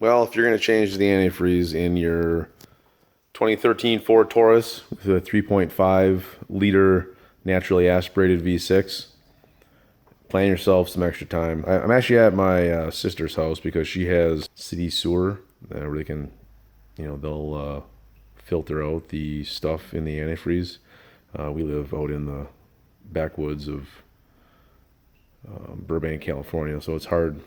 Well, if you're going to change the antifreeze in your 2013 Ford Taurus with a 3.5 liter naturally aspirated V6, plan yourself some extra time. I'm actually at my sister's house because she has city sewer where they can, they'll filter out the stuff in the antifreeze. We live out in the backwoods of Burbank, California, so it's hard.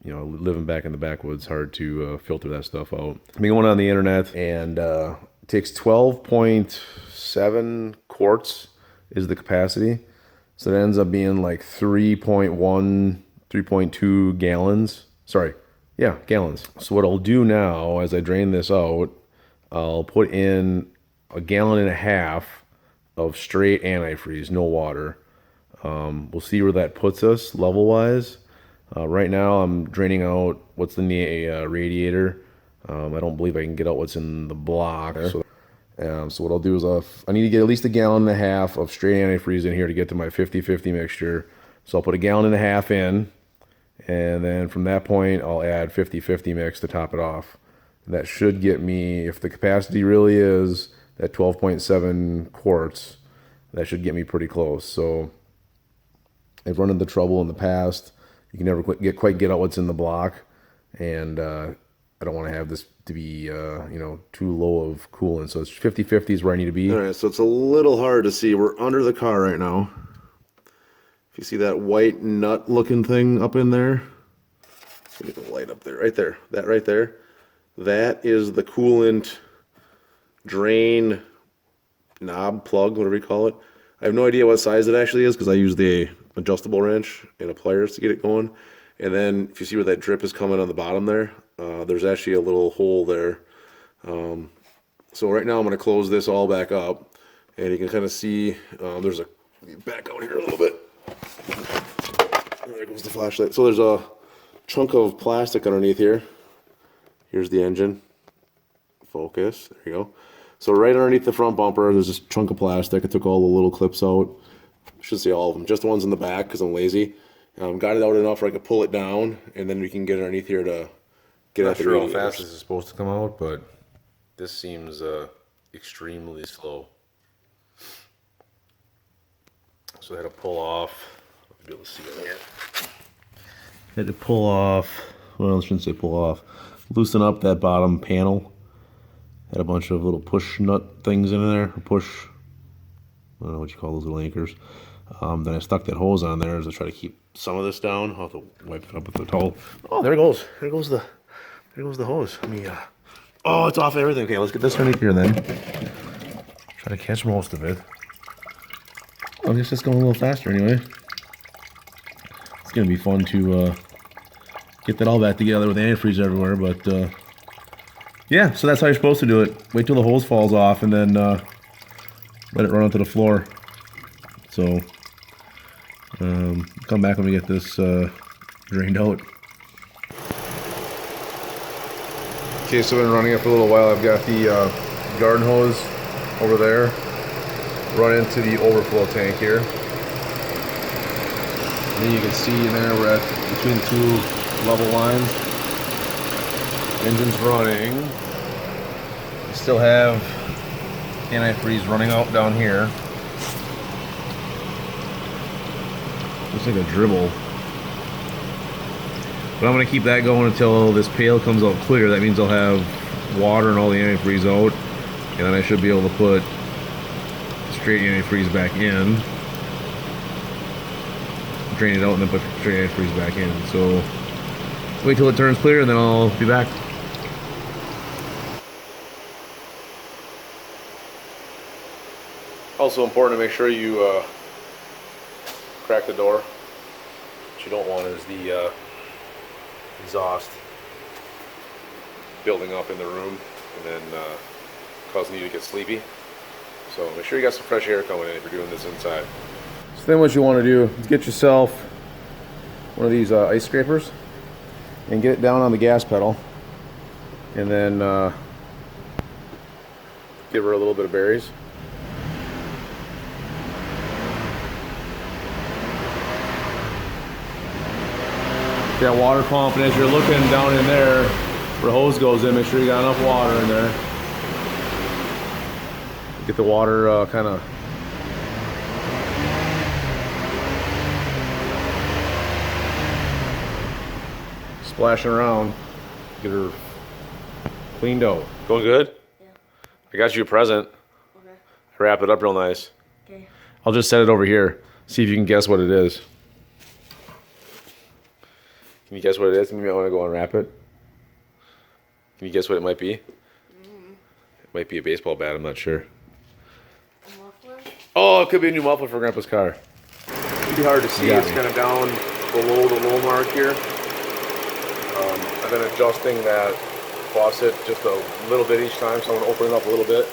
Living back in the backwoods, hard to filter that stuff out. I've been going on the internet, and it takes 12.7 quarts is the capacity. So it ends up being like 3.1, 3.2 gallons. Sorry, yeah, gallons. So what I'll do now, as I drain this out, I'll put in 1.5 gallons of straight antifreeze, no water. We'll see where that puts us level-wise. Right now, I'm draining out what's in the radiator. I don't believe I can get out what's in the block. So what I'll do is I need to get at least 1.5 gallons of straight antifreeze in here to get to my 50-50 mixture. So I'll put 1.5 gallons in, and then from that point, I'll add 50-50 mix to top it off. And that should get me, if the capacity really is that 12.7 quarts, that should get me pretty close. So I've run into trouble in the past. You can never quite get out what's in the block, and I don't want to have this to be too low of coolant. So it's 50-50 is where I need to be. All right, so it's a little hard to see. We're under the car right now. If you see that white nut looking thing up in there, get the light up there, right there, that right there, that is the coolant drain knob, plug, whatever you call it. I have no idea what size it actually is because I use the adjustable wrench and a pliers to get it going. And then if you see where that drip is coming on the bottom there, there's actually a little hole there. So right now I'm going to close this all back up, and you can kind of see there's a, back out here a little bit. There goes the flashlight. So there's a chunk of plastic underneath here. Here's the engine. Focus. There you go. So right underneath the front bumper, there's this chunk of plastic. I took all the little clips out. I should say all of them. Just the ones in the back because I'm lazy. Got it out enough where I could pull it down, and then we can get underneath here to get at the radiator. Not sure how fast this is supposed to come out, but this seems extremely slow. So I had to pull off. I'll be able to see it here. I had to pull off. Well, I shouldn't say pull off. Loosen up that bottom panel. Had a bunch of little push nut things in there, or push, I don't know what you call those little anchors. Then I stuck that hose on there as I try to keep some of this down. I'll have to wipe it up with the towel. Oh, there it goes. There goes the hose. Let me, oh, it's off everything. Okay, let's get this underneath here then. Try to catch most of it. I guess it's going a little faster anyway. It's gonna be fun to get that all back together with antifreeze everywhere, but yeah, so that's how you're supposed to do it. Wait till the hose falls off and then let it run onto the floor. So come back when we get this drained out. Okay, so I've been running it for a little while. I've got the garden hose over there, run into the overflow tank here. And then you can see in there we're at between the two level lines. Engine's running. We still have antifreeze running out down here. Looks like a dribble. But I'm going to keep that going until this pail comes out clear. That means I'll have water and all the antifreeze out. And then I should be able to put straight antifreeze back in. Drain it out and then put straight antifreeze back in. So wait till it turns clear and then I'll be back. Also important to make sure you crack the door. What you don't want is the exhaust building up in the room and then causing you to get sleepy. So make sure you got some fresh air coming in if you're doing this inside. So then what you want to do is get yourself one of these ice scrapers and get it down on the gas pedal, and then give her a little bit of berries. That water pump, and as you're looking down in there where the hose goes in, make sure you got enough water in there. Get the water kind of splashing around. Get her cleaned out. Going good? Yeah. I got you a present. Okay. Wrap it up real nice. Okay. I'll just set it over here. See if you can guess what it is. Can you guess what it is? Maybe I want to go unwrap it. Can you guess what it might be? It might be a baseball bat, I'm not sure. A muffler? Oh, it could be a new muffler for Grandpa's car. It'd be hard to see. It's kind of down below the low mark here. I've been adjusting that faucet just a little bit each time, so I'm going to open it up a little bit.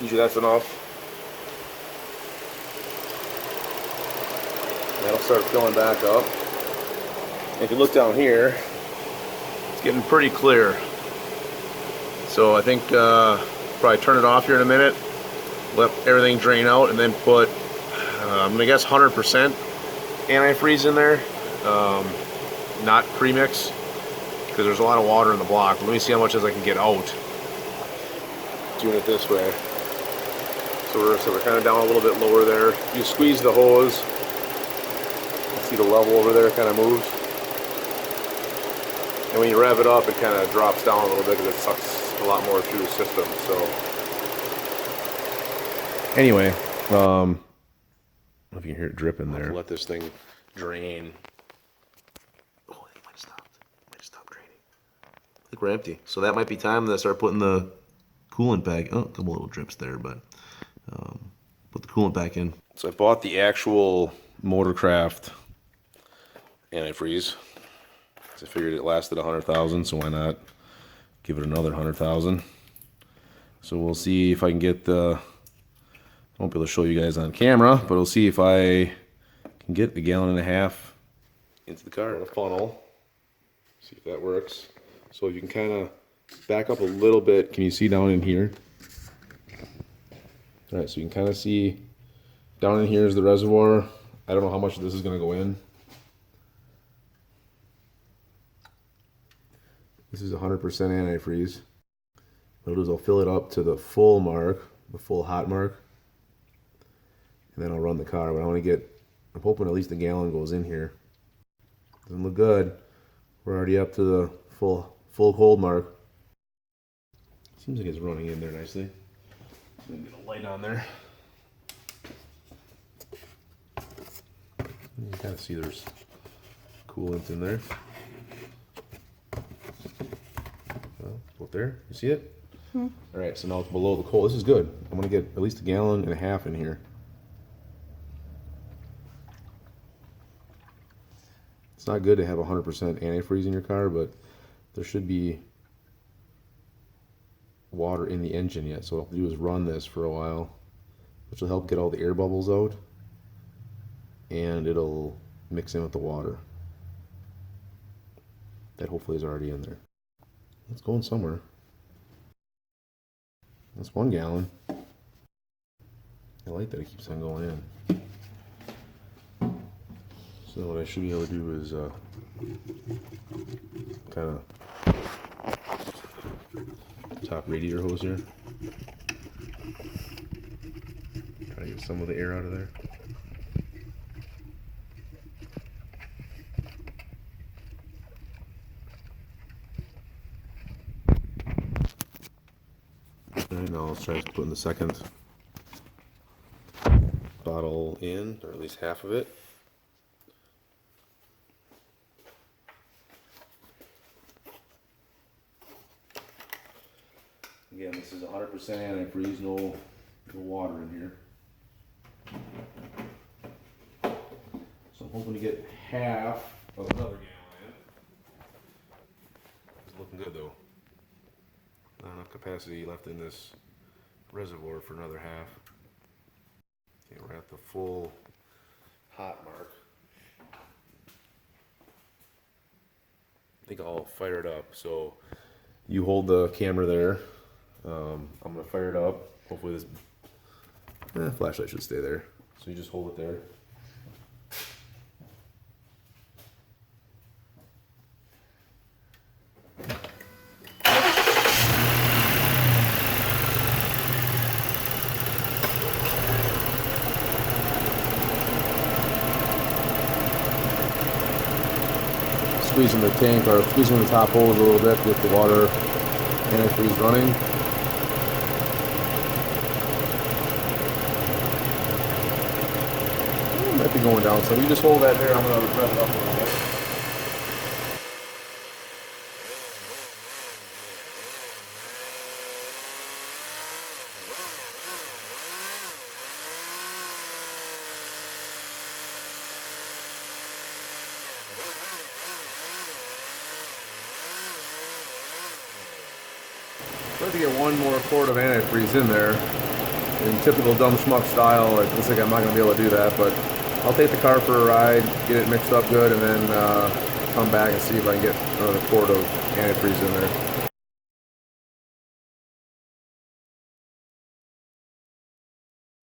Usually that's enough. That'll start filling back up. And if you look down here, it's getting pretty clear. So I think probably turn it off here in a minute, let everything drain out, and then put, I'm gonna guess 100% antifreeze in there, not premix, because there's a lot of water in the block. Let me see how much as I can get out doing it this way. So we're kind of down a little bit lower there. You squeeze the hose. See the level over there kind of moves, and when you rev it up, it kind of drops down a little bit because it sucks a lot more through the system. So anyway, I don't know if you can hear it dripping there. Let this thing drain. Oh, it might have stopped. It might have stopped draining. I think we're empty, so that might be time to start putting the coolant back. Oh, a couple little drips there, but put the coolant back in. So I bought the actual Motorcraft antifreeze. I figured it lasted 100,000, so why not give it another 100,000? So we'll see if I can get the. I won't be able to show you guys on camera, but we'll see if I can get the 1.5 gallons into the car in a funnel. See if that works. So you can kind of back up a little bit. Can you see down in here? All right, so you can kind of see down in here is the reservoir. I don't know how much of this is going to go in. This is 100% antifreeze. What I'll do is I'll fill it up to the full mark, the full hot mark, and then I'll run the car. But I want to get, I'm hoping at least a gallon goes in here. Doesn't look good. We're already up to the full cold mark. Seems like it's running in there nicely. Get a light on there. You can kind of see there's coolant in there. Up there, you see it? All right, so now it's below the cold. This is good. I'm gonna get at least 1.5 gallons in here. It's not good to have 100% antifreeze in your car, but there should be water in the engine yet. So what I'll do is run this for a while, which will help get all the air bubbles out, and it'll mix in with the water. That hopefully is already in there. It's going somewhere. That's 1 gallon. I like that it keeps on going in. So what I should be able to do is kind of top radiator hose here. Try to get some of the air out of there. Alright, now let's try putting the second bottle in, or at least half of it. Again, this is 100% antifreeze, no water in here. So I'm hoping to get half of another gallon in. It's looking good though. Not enough capacity left in this reservoir for another half. Okay, we're at the full hot mark. I think I'll fire it up. So you hold the camera there. I'm gonna fire it up. Hopefully this flashlight should stay there. So you just hold it there. squeezing the tank or squeezing the top hose a little bit to get the water antifreeze running. It might be going down, so you just hold that there. I'm going to rev it up a little bit. Try to get one more quart of antifreeze in there. In typical dumb schmuck style, it looks like I'm not going to be able to do that, but I'll take the car for a ride, get it mixed up good, and then come back and see if I can get another quart of antifreeze in there.